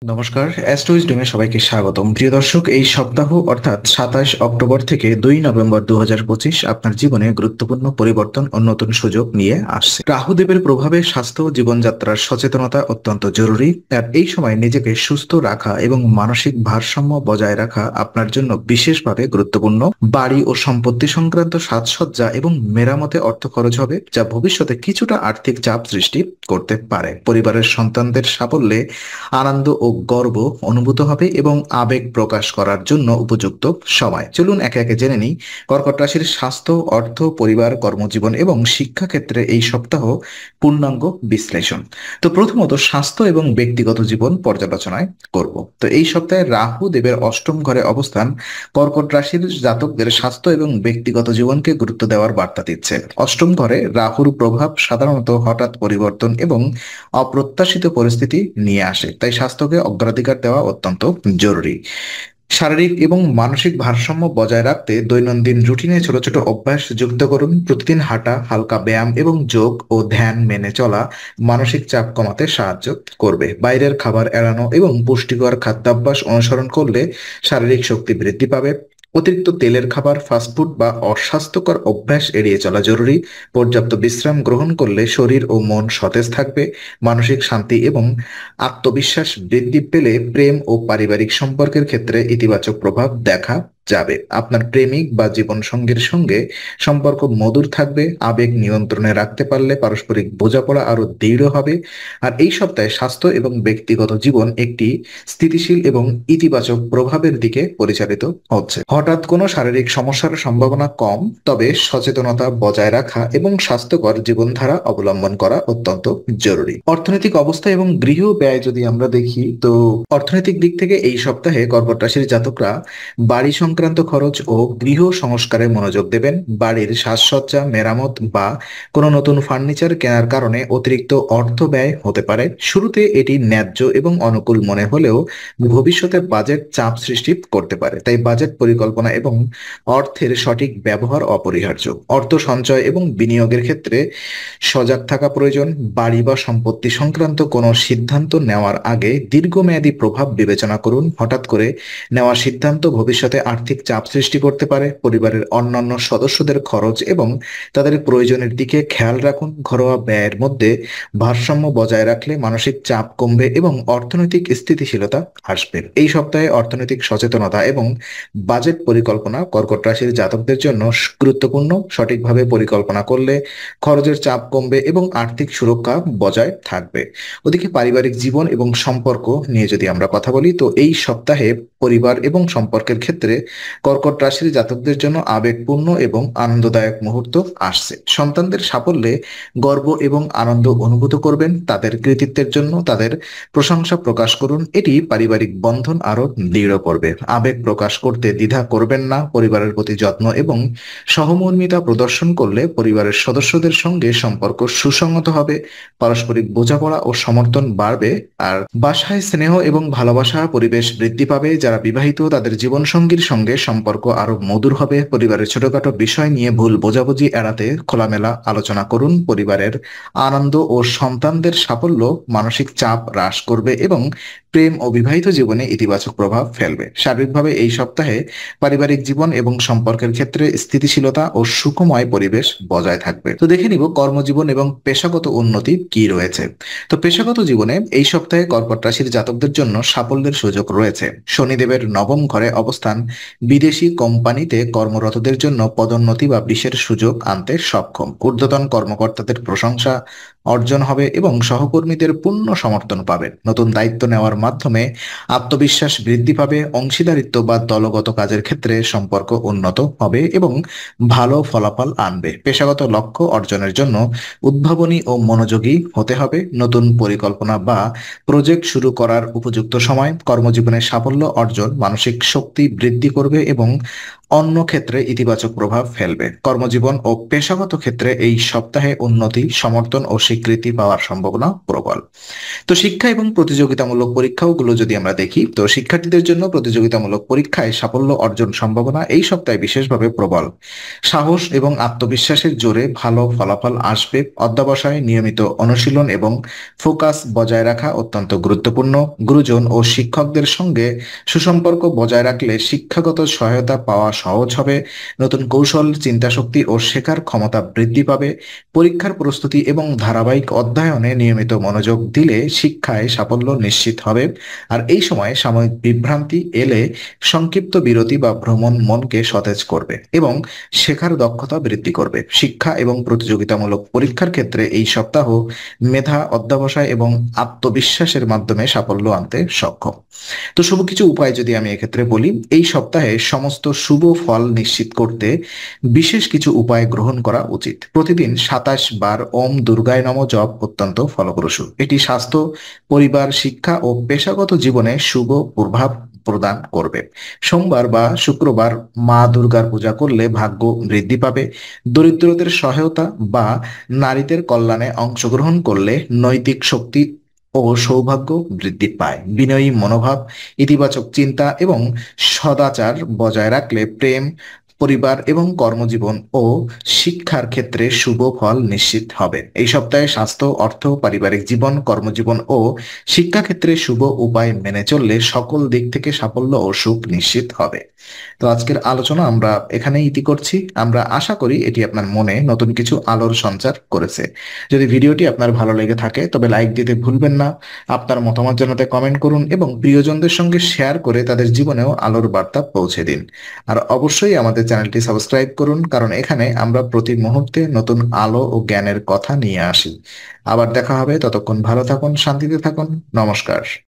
নমস্কার, অ্যাস্ট্রোইজডমে সবাইকে স্বাগতম। প্রিয় দর্শক, এই সপ্তাহ অর্থাৎ 27 অক্টোবর থেকে 2 নভেম্বর 2025 আপনার জীবনে গুরুত্বপূর্ণ পরিবর্তন ও নতুন সুযোগ নিয়ে আসছে। রাহুদেবের প্রভাবে স্বাস্থ্য ও জীবনযাত্রার সচেতনতা অত্যন্ত জরুরি। আর এই সময় নিজেকে সুস্থ রাখা এবং মানসিক ভারসাম্য বজায় রাখা আপনার জন্য বিশেষভাবে গুরুত্বপূর্ণ। বাড়ি ও সম্পত্তি সংক্রান্ত সাজসজ্জা এবং মেরামতে অর্থ খরচ হবে, যা ভবিষ্যতে কিছুটা আর্থিক চাপ সৃষ্টি করতে পারে। পরিবারের সন্তানদের সাফল্যে আনন্দ ও গর্ব অনুভূত হবে এবং আবেগ প্রকাশ করার জন্য উপযুক্ত সময়। চলুন একে একে জেনে নিই কর্কট রাশির স্বাস্থ্য, অর্থ, পরিবার, কর্মজীবন এবং শিক্ষাক্ষেত্রে এই সপ্তাহ পূর্ণাঙ্গ বিশ্লেষণ। তো প্রথমত স্বাস্থ্য এবং ব্যক্তিগত জীবন পর্যালোচনায় করব। তো এই সপ্তাহে রাহু দেবের অষ্টম ঘরে অবস্থান কর্কট রাশির জাতকদের স্বাস্থ্য এবং ব্যক্তিগত জীবনকে গুরুত্ব দেওয়ার বার্তা দিচ্ছে। অষ্টম ঘরে রাহুর প্রভাব সাধারণত হঠাৎ পরিবর্তন এবং অপ্রত্যাশিত পরিস্থিতি নিয়ে আসে, তাই স্বাস্থ্যকে অগ্রাধিকার দেওয়া অত্যন্ত জরুরি। শারীরিক এবং মানসিক ভারসাম্য বজায় রাখতে দৈনন্দিন রুটিনে ছোট ছোট অভ্যাস যুক্ত করুন। প্রতিদিন হাঁটা, হালকা ব্যায়াম এবং যোগ ও ধ্যান মেনে চলা মানসিক চাপ কমাতে সাহায্য করবে। বাইরের খাবার এড়ানো এবং পুষ্টিকর খাদ্যাভ্যাস অনুসরণ করলে শারীরিক শক্তি বৃদ্ধি পাবে। অতিরিক্ত তেলের খাবার, ফাস্টফুড বা অস্বাস্থ্যকর অভ্যাস এড়িয়ে চলা জরুরি। পর্যাপ্ত বিশ্রাম গ্রহণ করলে শরীর ও মন সতেজ থাকবে। মানসিক শান্তি এবং আত্মবিশ্বাস বৃদ্ধি পেলে প্রেম ও পারিবারিক সম্পর্কের ক্ষেত্রে ইতিবাচক প্রভাব দেখা যাবে। আপনার প্রেমিক বা জীবনসঙ্গীর সঙ্গে সম্পর্ক মধুর থাকবে। আবেগ নিয়ন্ত্রণে রাখতে পারলে পারস্পরিক বোঝাপড়া আরো দৃঢ় হবে। আর এই সপ্তাহে স্বাস্থ্য এবং ব্যক্তিগত জীবন একটি স্থিতিশীল এবং ইতিবাচক প্রভাবের দিকে পরিচালিত হচ্ছে। হঠাৎ কোনো শারীরিক সমস্যার সম্ভাবনা কম, তবে সচেতনতা বজায় রাখা এবং স্বাস্থ্যকর জীবনধারা অবলম্বন করা অত্যন্ত জরুরি। অর্থনৈতিক অবস্থা এবং গৃহ ব্যয় যদি আমরা দেখি, তো অর্থনৈতিক দিক থেকে এই সপ্তাহে কর্কট রাশির জাতকরা বাড়ি সংক্রান্ত খরচ ও গৃহ সংস্কারে মনোযোগ দেবেন। বাড়ির সাজসজ্জা, মেরামত বা কোনো নতুন ফার্নিচার কেনার কারণে অতিরিক্ত অর্থ ব্যয় হতে পারে। শুরুতে এটি ন্যায্য এবং অনুকূল মনে হলেও ভবিষ্যতে বাজেট চাপ সৃষ্টি করতে পারে, তাই বাজেট পরিকল্পনা এবং অর্থের সঠিক ব্যবহার অপরিহার্য। অর্থ সঞ্চয় এবং বিনিয়োগের ক্ষেত্রে সজাগ থাকা প্রয়োজন। বাড়ি বা সম্পত্তি সংক্রান্ত কোনো সিদ্ধান্ত নেওয়ার আগে দীর্ঘমেয়াদী প্রভাব বিবেচনা করুন। হঠাৎ করে নেওয়া সিদ্ধান্ত ভবিষ্যতে আর্থিক চাপ সৃষ্টি করতে পারে। পরিবারের অন্যান্য সদস্যদের খরচ এবং তাদের প্রয়োজনের দিকে খেয়াল রাখুন। ঘরোয়া ব্যয়ের মধ্যে ভারসাম্য বজায় রাখলে মানসিক চাপ কমবে এবং অর্থনৈতিক স্থিতিশীলতা আসবে। এই সপ্তাহে অর্থনৈতিক সচেতনতা এবং বাজেট পরিকল্পনা কর্কট রাশির জাতকদের জন্য গুরুত্বপূর্ণ। সঠিকভাবে পরিকল্পনা করলে খরচের চাপ কমবে এবং আর্থিক সুরক্ষা বজায় থাকবে। ওদিকে পারিবারিক জীবন এবং সম্পর্ক নিয়ে যদি আমরা কথা বলি, তো এই সপ্তাহে পরিবার এবং সম্পর্কের ক্ষেত্রে কর্কট রাশির জাতকদের জন্য আবেগপূর্ণ এবং আনন্দদায়ক মুহূর্ত আসছে। সন্তানদের সাফল্যে গর্ব এবং আনন্দ অনুভূত করবেন। তাদের কৃতিত্বের জন্য তাদের প্রশংসা প্রকাশ করুন। এটি পারিবারিক বন্ধন আরো দৃঢ় করবে। আবেগ প্রকাশ করতে দ্বিধা করবেন না। পরিবারের প্রতি যত্ন এবং সহমর্মিতা প্রদর্শন করলে পরিবারের সদস্যদের সঙ্গে সম্পর্ক সুসংহত হবে। পারস্পরিক বোঝাপড়া ও সমর্থন বাড়বে। আর বাসায় স্নেহ এবং ভালোবাসা পরিবেশ বৃদ্ধি পাবে। যারা বিবাহিত তাদের জীবনসঙ্গীর সঙ্গে সম্পর্ক আরো মধুর হবে। পরিবারের ছোটখাটো বিষয় নিয়ে ভুল বোঝাবুঝি এড়াতে খোলামেলা আলোচনা করুন। পরিবারের আনন্দ ও সন্তানদের সাফল্য মানসিক চাপ হ্রাস করবে এবং প্রেম ও বিবাহিত জীবনে ইতিবাচক প্রভাব ফেলবে। সার্বিকভাবে এই সপ্তাহে পারিবারিক জীবন এবং সম্পর্কের ক্ষেত্রে স্থিতিশীলতা ও সুখময় পরিবেশ বজায় থাকবে। তো দেখে নিব কর্মজীবন এবং পেশাগত উন্নতি কি রয়েছে। তো পেশাগত জীবনে এই সপ্তাহে কর্কট রাশির জাতকদের জন্য সাফল্যের সুযোগ রয়েছে। শনিদেবের নবম ঘরে অবস্থান বিদেশি কোম্পানিতে কর্মরতদের জন্য পদোন্নতি বা বিশেষ সুযোগ আনতে সক্ষম। ঊর্ধ্বতন কর্মকর্তাদের প্রশংসা অর্জন হবে এবং সহকর্মীদের পূর্ণ সমর্থন পাবেন। নতুন দায়িত্ব নেওয়ার মাধ্যমে আত্মবিশ্বাস বৃদ্ধি পাবে। অংশীদারিত্ব বা দলগত কাজের ক্ষেত্রে সম্পর্ক উন্নত হবে এবং ভালো ফলাফল আনবে। পেশাগত লক্ষ্য অর্জনের জন্য উদ্ভাবনী ও মনোযোগী হতে হবে। নতুন পরিকল্পনা বা প্রজেক্ট শুরু করার উপযুক্ত সময়। কর্মজীবনে সাফল্য অর্জন মানসিক শক্তি বৃদ্ধি করবে এবং অন্য ক্ষেত্রে ইতিবাচক প্রভাব ফেলবে। কর্মজীবন ও পেশাগত ক্ষেত্রে এই সপ্তাহে উন্নতি, সমর্থন ও স্বীকৃতি পাওয়ার সম্ভাবনা প্রবল। তো শিক্ষা এবং প্রতিযোগিতামূলক পরীক্ষাগুলো যদি আমরা দেখি, তো শিক্ষার্থীদের জন্য প্রতিযোগিতামূলক পরীক্ষায় সাফল্য অর্জন সম্ভাবনা এই সপ্তাহে বিশেষভাবে প্রবল। সাহস এবং আত্মবিশ্বাসের জোরে ভালো ফলাফল আসবে। অধ্যবসায়, নিয়মিত অনুশীলন এবং ফোকাস বজায় রাখা অত্যন্ত গুরুত্বপূর্ণ। গুরুজন ও শিক্ষকদের সঙ্গে সুসম্পর্ক বজায় রাখলে শিক্ষাগত সহায়তা পাওয়া সহজ হবে। নতুন কৌশল, চিন্তাশক্তি ও শেখার ক্ষমতা বৃদ্ধি পাবে। পরীক্ষার প্রস্তুতি এবং ধারাবাহিক অধ্যয়নে নিয়মিত মনোযোগ দিলে শিক্ষায় সাফল্য নিশ্চিত হবে। আর এই সময় সাময়িক বিভ্রান্তি এলে সংক্ষিপ্ত বিরতি বা ভ্রমণ মনকে সতেজ করবে এবং শেখার দক্ষতা বৃদ্ধি করবে। শিক্ষা এবং প্রতিযোগিতামূলক পরীক্ষার ক্ষেত্রে এই সপ্তাহ মেধা, অধ্যবসায় এবং আত্মবিশ্বাসের মাধ্যমে সাফল্য আনতে সক্ষম। তো শুভ কিছু উপায় যদি আমি এক্ষেত্রে বলি, এই সপ্তাহে সমস্ত শুভ ফল নিশ্চিত করতে বিশেষ কিছু উপায় গ্রহণ করা উচিত। প্রতিদিন 27 বার ওম দুর্গায় নমঃ জপ অত্যন্ত ফলপ্রসূ। এটি স্বাস্থ্য, পরিবার, শিক্ষা ও পেশাগত জীবনে শুভ প্রভাব প্রদান করবে। সোমবার বা শুক্রবার মা দুর্গার পূজা করলে ভাগ্য বৃদ্ধি পাবে। দরিদ্রদের সহায়তা বা নারীদের কল্যাণে অংশগ্রহণ করলে নৈতিক শক্তি ও সৌভাগ্য বৃদ্ধি পায়। বিনয়ী মনোভাব, ইতিবাচক চিন্তা এবং সদাচার বজায় রাখলে প্রেম, পরিবার এবং কর্মজীবন ও শিক্ষার ক্ষেত্রে শুভ ফল নিশ্চিত হবে। এই সপ্তাহে স্বাস্থ্য, অর্থ, পারিবারিক জীবন, কর্মজীবন ও শিক্ষাক্ষেত্রে শুভ উপায় মেনে চললে সকল দিক থেকে সাফল্য ও সুখ নিশ্চিত হবে। তো আজকের আলোচনা আমরা এখানেই ইতি করছি। আমরা আশা করি এটি আপনার মনে নতুন কিছু আলোর সঞ্চার করেছে। যদি ভিডিওটি আপনার ভালো লেগে থাকে তবে লাইক দিতে ভুলবেন না। আপনার মতামত জানাতে কমেন্ট করুন এবং প্রিয়জনদের সঙ্গে শেয়ার করে তাদের জীবনেও আলোর বার্তা পৌঁছে দিন। আর অবশ্যই আমাদের চ্যানেলটি সাবস্ক্রাইব করুন, কারণ এখানে আমরা প্রতি মুহূর্তে নতুন আলো ও জ্ঞানের কথা নিয়ে আসি। আবার দেখা হবে, ততক্ষণ ভালো থাকুন, শান্তিতে থাকুন। নমস্কার।